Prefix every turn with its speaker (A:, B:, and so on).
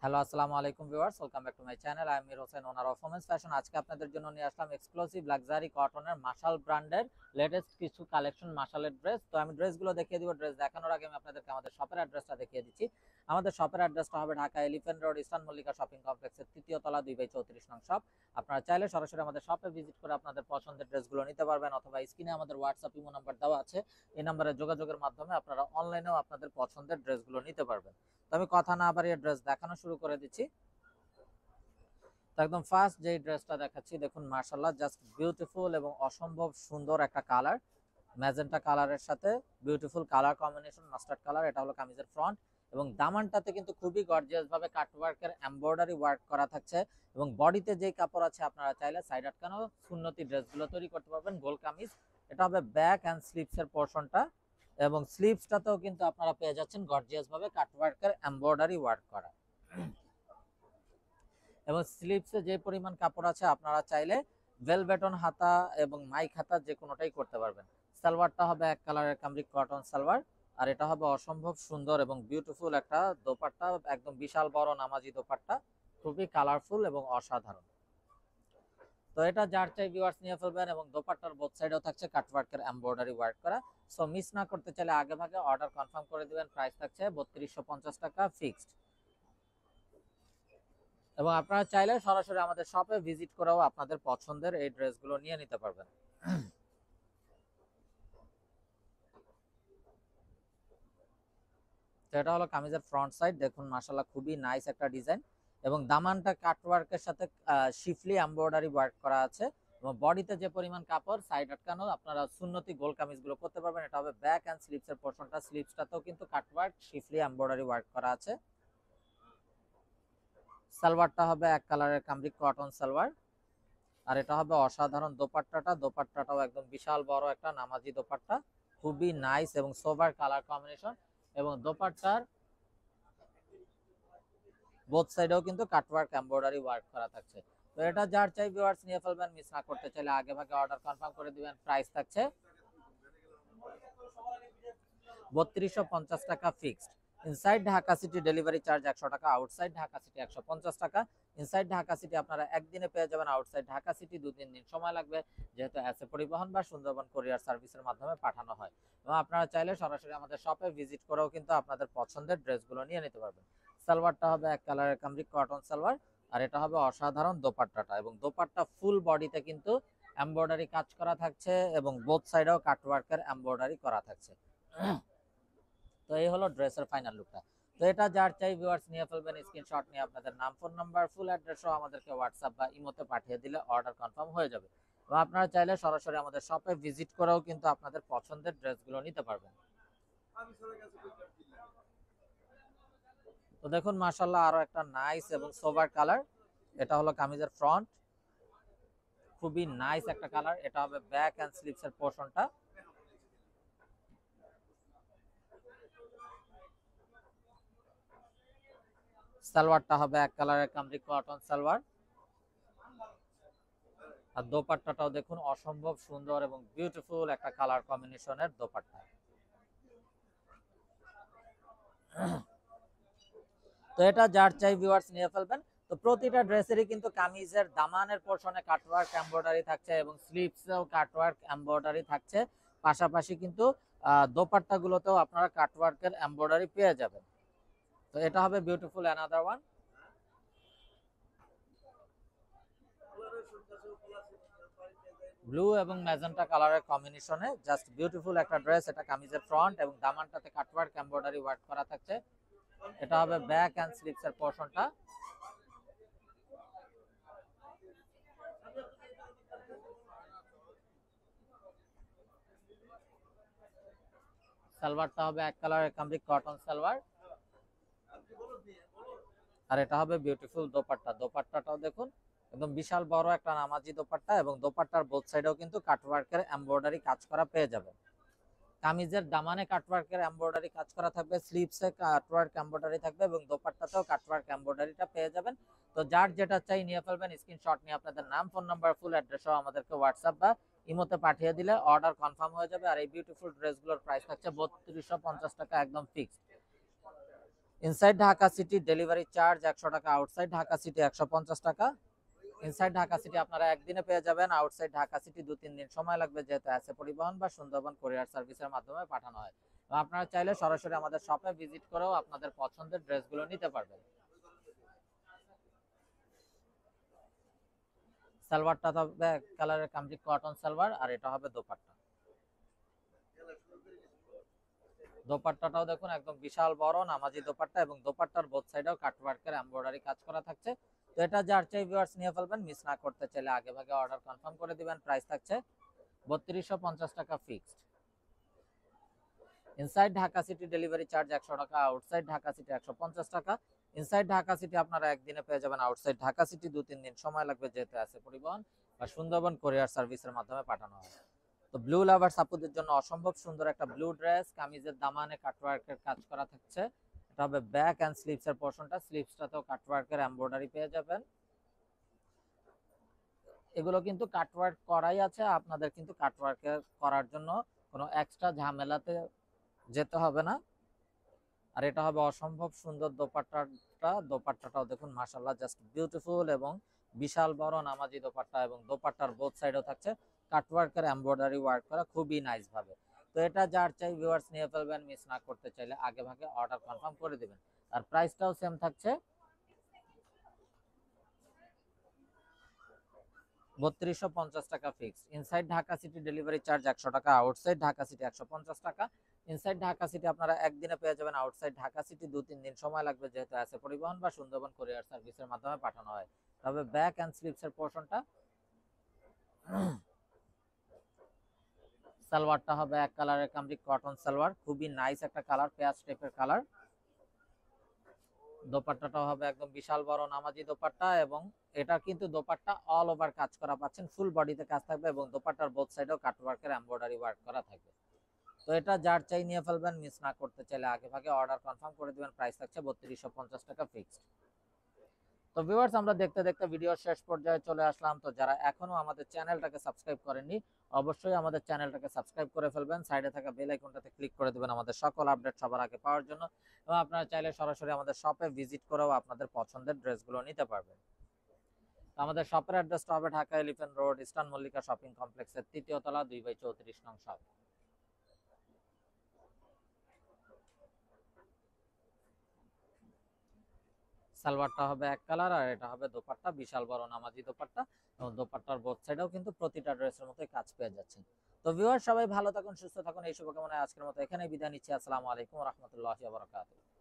A: Hello, আসসালামু আলাইকুম viewers, welcome back to my channel. I am Mir Hossain, owner of women's fashion. আজকে আপনাদের জন্য নিয়ে আসলাম এক্সক্লুসিভ লাক্সারি কটনের মাশাল ব্র্যান্ডের লেটেস্ট কিছু কালেকশন, মাশালের ড্রেস। তো আমি ড্রেসগুলো দেখিয়ে দিব। ড্রেস দেখানোর আগে আমি আপনাদেরকে আমাদের শপের অ্যাড্রেসটা দেখিয়ে দিচ্ছি। আমাদের শপের অ্যাড্রেসটা হবে Dhaka elephant road, eastern Mallika shopping কমপ্লেক্সের ৩য় তলা, 2/34 নং শপ। আপনারা চাইলে সরাসরি আমাদের শপে ভিজিট করে আপনাদের পছন্দের ড্রেসগুলো নিতে পারবেন, অথবা স্ক্রিনে আমাদের হোয়াটসঅ্যাপ ইমো নাম্বার দেওয়া আছে, এই নাম্বারে যোগাযোগের মাধ্যমে আপনারা অনলাইনেও আপনাদের পছন্দের ড্রেসগুলো নিতে পারবেন। তো আমি কথা না বাড়িয়ে ড্রেস দেখানো শুরু করে দিচ্ছি। তো একদম ফার্স্ট যে ড্রেসটা দেখাচ্ছি, দেখুন মাশাআল্লাহ, জাস্ট বিউটিফুল এবং অসম্ভব সুন্দর একটা কালার, ম্যাজেন্টা কালারের সাথে beautiful colour combination, mustard colour. এটা হলো কামিজের ফ্রন্ট, এবং দামানটাতে কিন্তু খুবই গর্জিয়াস ভাবে কাটওয়ার্কের এমব্রয়ডারি ওয়ার্ক করা থাকছে, এবং বডিতে যেই কাপড় আছে আপনারা চাইলে সাইড আটকানো সুন্নতি ড্রেসগুলো তৈরি করতে পারবেন। গোল কামিজ, এটা হবে ব্যাক অ্যান্ড স্লিভসের পোর্শনটা, এবং স্লিভসটাতেও কিন্তু আপনারা পেয়ে যাচ্ছেন গর্জিয়াস ভাবে কাটওয়ার্কের এমব্রয়ডারি ওয়ার্ক করা, এবং স্লিভসে যে পরিমাণ কাপড় আছে আপনারা চাইলে ভেলভেটন হাতা এবং মাইক হাতা যে কোনোটাই করতে পারবেন। সালোয়ারটা হবে এক কালারের কামরিক কটন সালোয়ার, আর এটা হবে অসম্ভব সুন্দর এবং বিউটিফুল একটা দোপাট্টা, একদম বিশাল বড় নামাজি দোপাট্টা, খুবই কালারফুল এবং অসাধারণ। তো এটা যার চাই ভিউয়ার্স নিয়ে ফেলবেন, এবং দোপাট্টার বোথ সাইডেও থাকছে কাটওয়ার্কের এমব্রয়ডারি ওয়ার্ক করা। সো মিস না করতে চাইলে আগে ভাগে অর্ডার কনফার্ম করে দিবেন। প্রাইস থাকছে 3250 টাকা ফিক্সড, এবং আপনারা চাইলে সরাসরি আমাদের শপে ভিজিট করেও আপনাদের পছন্দের এই ড্রেসগুলো নিয়ে নিতে পারবেন। তো এটা হলো কামিজের ফ্রন্ট সাইড, দেখুন মাশাআল্লাহ খুবই নাইস একটা ডিজাইন, এবং দামানটা কাটওয়ার্কের সাথে শিফলি এমব্রয়ডারি ওয়ার্ক করা আছে, এবং বডিতে যে পরিমাণ কাপড় সাইড আটকানো, আপনারা সুন্নতি গোল কামিজগুলো করতে পারবেন। এটা হবে ব্যাক অ্যান্ড স্লিভসের পোর্শনটা, স্লিভসটাতেও কিন্তু কাটওয়ার্ক শিফলি এমব্রয়ডারি ওয়ার্ক করা আছে। সালোয়ারটা হবে এক কালারের কামরিক কটন সালোয়ার, আর এটা হবে অসাধারণ দোপাট্টাটা, দোপাট্টাটাও একদম বিশাল বড় একটা নামাজি দোপাট্টা, খুবই নাইস এবং সোবার কালার কম্বিনেশন, এবং দোপাট্টার বোথ সাইডেও কিন্তু কাটওয়ার্ক এমব্রয়ডারি ওয়ার্ক করা থাকছে। তো এটা যার চাই ভিউয়ার্স নিয়ে ফেলবেন, মিস না করতে চাইলে আগে ভাগে অর্ডার কনফার্ম করে দিবেন। প্রাইস থাকছে 3250 টাকা fixed. Inside Dhaka city delivery charge 100 টাকা, আউটসাইড ঢাকা সিটি 150 টাকা। ইনসাইড ঢাকা সিটি আপনারা একদিনে পেয়ে যাবেন, আউটসাইড ঢাকা সিটি 2-3 দিন সময় লাগবে, যেহেতু এসএ পরিবহন বা সুন্দরবন কুরিয়ার সার্ভিসের মাধ্যমে পাঠানো হয়। এবং আপনারা চাইলে সরাসরি আমাদের শপে ভিজিট করেও কিন্তু আপনাদের পছন্দের ড্রেসগুলো নিয়ে নিতে পারবেন। সালোয়ারটা হবে এক কালারের কামরিক কটন সালোয়ার, আর এটা হবে অসাধারণ দোপাট্টাটা, এবং দোপাট্টা ফুল বডিতে কিন্তু এমব্রয়ডারি কাজ করা থাকছে, এবং বোথ সাইডেও কাটওয়ার্কের এমব্রয়ডারি করা থাকছে। তো এই হলো ড্রেসের ফাইনাল লুকটা। তো এটা যার চাই ভিউয়ার্স নিয়ে ফেলবেন, স্ক্রিনশট নিয়ে আপনাদের নাম, ফোন নাম্বার, ফুল অ্যাড্রেস সহ আমাদেরকে হোয়াটসঅ্যাপ বা ইমোতে পাঠিয়ে দিলে অর্ডার কনফার্ম হয়ে যাবে। এবং আপনারা চাইলে সরাসরি আমাদের শপে ভিজিট করেও কিন্তু আপনাদের পছন্দের ড্রেসগুলো নিতে পারবেন। তো দেখুন মাশাআল্লাহ, আরো একটা নাইস এবং সোবার কালার, এটা হলো কামিজের ফ্রন্ট, খুবই নাইস একটা কালার। এটা হবে ব্যাক এন্ড স্লিভস এর পোর্শনটা, সালোয়ারটা হবে এক কালারের কামরিক কটন সালোয়ার, আর দোপাট্টাটাও দেখুন অসম্ভব সুন্দর এবং বিউটিফুল একটা কালার কম্বিনেশনের দোপাট্টা। তো এটা যার চাই ভিউয়ার্স নিয়ে ফেলবেন। তো প্রতিটা ড্রেসেরই কিন্তু কামিজের দামানের পোর্শনে কাটওয়ার্ক এমব্রয়ডারি থাকছে, এবং স্লিভসেও কাটওয়ার্ক এমব্রয়ডারি থাকছে, পাশাপাশি কিন্তু দোপাট্টাগুলোতেও আপনারা কাটওয়ার্কের এমব্রয়ডারি পেয়ে যাবেন। তো এটা হবে বিউটিফুল অ্যানাদার ওয়ান, ব্লু এবং ম্যাজেন্টা কালারের কম্বিনেশনে, জাস্ট বিউটিফুল একটা ড্রেস। এটা কামিজের ফ্রন্ট, এবং দামানটাতে কাটওয়ার্ক এমব্রয়ডারি ওয়ার্ক করা থাকছে। এটা হবে ব্যাক এন্ড স্লিভস এর পোর্শনটা, সালোয়ারটা হবে এক কালারের কামরিক কটন সালোয়ার, আর এটা হবে বিউটিফুল দোপাট্টা। দোপাট্টাটাও দেখুন একদম বিশাল বড় একটা নামাজি দোপাট্টা, এবং দোপাট্টার বোথ সাইডেও কিন্তু কাটওয়ার্কের এমব্রয়ডারি কাজ করা পেয়ে যাবেন। কামিজের দামানে কাটওয়ার্কের এমব্রয়ডারি কাজ করা থাকবে, স্লিভসে কাটওয়ার্ক এমব্রয়ডারি থাকবে, এবং দোপাট্টাতেও কাটওয়ার্ক এমব্রয়ডারিটা পেয়ে যাবেন। তো যার যেটা চাই নিয়ে ফেলবেন, স্ক্রিনশট নিয়ে আপনাদের নাম, ফোন নাম্বার, ফুল অ্যাড্রেস সহ আমাদেরকে হোয়াটসঅ্যাপ বা ইমোতে পাঠিয়ে দিলে অর্ডার কনফার্ম হয়ে যাবে। আর এই বিউটিফুল ড্রেসগুলোর প্রাইস থাকছে 3250 টাকা, একদম fixed. Inside Dhaka city delivery charge 100 টাকা, আউটসাইড ঢাকা সিটি 150 টাকা। ইনসাইড ঢাকা সিটি আপনারা একদিনে পেয়ে যাবেন, আউটসাইড ঢাকা সিটি 2-3 দিন সময় লাগবে, যেহেতু আছে পরিবহন বা সুন্দরবন কুরিয়ার সার্ভিসের মাধ্যমে পাঠানো হয়। এবং আপনারা চাইলে সরাসরি আমাদের শপে ভিজিট করেও আপনাদের পছন্দের ড্রেসগুলো নিতে পারবেন। সালোয়ারটা হবে কালারের কামজি কটন সালোয়ার, আর এটা হবে দোপাট্টা। দোপাট্টাটাও দেখুন একদম বিশাল বড় নামাজি দোপাট্টা, এবং দোপাট্টার বোথ সাইডেও কাটওয়ার্কের এমব্রয়ডারি কাজ করা থাকছে। তো এটা যার চাই ভিউয়ার্স নিয়ে ফেলবেন, মিস না করতে চাইলে আগে ভাগে অর্ডার কনফার্ম করে দিবেন। প্রাইস থাকছে 3250 টাকা fixed. Inside Dhaka city delivery charge 100 টাকা, আউটসাইড ঢাকা সিটি 150 টাকা। ইনসাইড ঢাকা সিটি আপনারা একদিনে পেয়ে যাবেন, আউটসাইড ঢাকা সিটি 2-3 দিন সময় লাগবে, যেহেতু আছে পরিবহন বা সুন্দরবন কুরিয়ার সার্ভিসের মাধ্যমে পাঠানো হয়। তো ব্লু লাভার্স আপুদের জন্য অসম্ভব সুন্দর একটা ব্লু ড্রেস, কামিজের দামানে কাটওয়ার্কের কাজ করা থাকছে। এটা হবে ব্যাক এন্ড স্লিভস এর পোরশনটা, স্লিভসটাতেও কাটওয়ার্কের এমব্রয়ডারি পেয়ে যাবেন। এগুলো কিন্তু কাটওয়ার্ক করাই আছে, আপনাদের কিন্তু কাটওয়ার্ক করার জন্য কোনো এক্সট্রা ঝামেলাতে যেতে হবে না। আর এটা হবে অসম্ভব সুন্দর দোপাট্টাটাও দেখুন মাশাআল্লাহ জাস্ট বিউটিফুল, এবং বিশাল বড় নামাজি দোপাট্টা, এবং দোপাট্টার বোথ সাইডেও থাকছে কাটওয়ার্কের এমব্রয়ডারি ওয়ার্ক করা খুবই নাইস ভাবে। তো এটা যার চাই ভিউয়ার্স নিয়ে ফেলবেন, মিস না করতে চাইলে আগে ভাগে অর্ডার কনফার্ম করে দিবেন। আর প্রাইসটাও সেম থাকছে 3250 টাকা fixed. Inside Dhaka city delivery charge 100 টাকা, আউটসাইড ঢাকা সিটি 150 টাকা। ইনসাইড ঢাকা সিটি আপনারা একদিনে পেয়ে যাবেন, আউটসাইড ঢাকা সিটি 2-3 দিন সময় লাগবে, যেহেতু আছে পরিবহন বা সুন্দরবন কুরিয়ার সার্ভিসের মাধ্যমে পাঠানো হয়। তবে ব্যাক এন্ড স্লিভস এর পোরশনটা, সালোয়ারটা হবে এক কালারের কামজি কটন সালোয়ার, খুবই নাইস একটা কালার, পেঁয়াজ টাইপের কালার। দোপাট্টাটাও হবে একদম বিশাল বড় নামাজি দোপাট্টা, এবং এটা কিন্তু দোপাট্টা অল ওভার কাজ করা পাচ্ছেন, ফুল বডিতে কাজ থাকবে, এবং দোপাট্টার বোথ সাইডেও কাটওয়ার্কের এমব্রয়ডারি ওয়ার্ক করা থাকবে। তো এটা যার চাই নিয়ে ফেলবেন, মিস না করতে চাইলে আগে ভাগে অর্ডার কনফার্ম করে দিবেন। প্রাইস থাকছে 3250 টাকা ফিক্সড। তো ভিউয়ার্স, আমরা দেখতে দেখতে ভিডিওর শেষ পর্যায়ে চলে আসলাম। তো যারা এখনো আমাদের চ্যানেলটাকে সাবস্ক্রাইব করেননি, অবশ্যই আমাদের চ্যানেলটাকে সাবস্ক্রাইব করে ফেলবেন, সাইডে থাকা বেল আইকনটাতে ক্লিক করে দিবেন আমাদের সকল আপডেট সবার আগে পাওয়ার জন্য। এবং আপনারা চাইলে সরাসরি আমাদের শপে ভিজিট করেও আপনাদের পছন্দের ড্রেসগুলো নিতে পারবেন। আমাদের শপের অ্যাড্রেসটা হবে Dhaka elephant road, eastern Mallika shopping কমপ্লেক্সের 3য় তলা, 2/34 নং শপ। সালোয়ারটা হবে এক কালার, আর এটা হবে দোপাট্টা, বিশাল বড় নামাজি দোপাট্টা, এবং দোপাট্টার বোথ সাইডেও কিন্তু প্রতিটা ড্রেসের মতোই কাজ পেয়ে যাচ্ছেন। তো ভিউয়ার, সবাই ভালো থাকুন, সুস্থ থাকুন, এই শুভকামনায় আজকের মতো এখানেই বিদায় নিচ্ছি। আসসালামু আলাইকুম ওয়া রাহমাতুল্লাহি ওয়া বারাকাতুহু।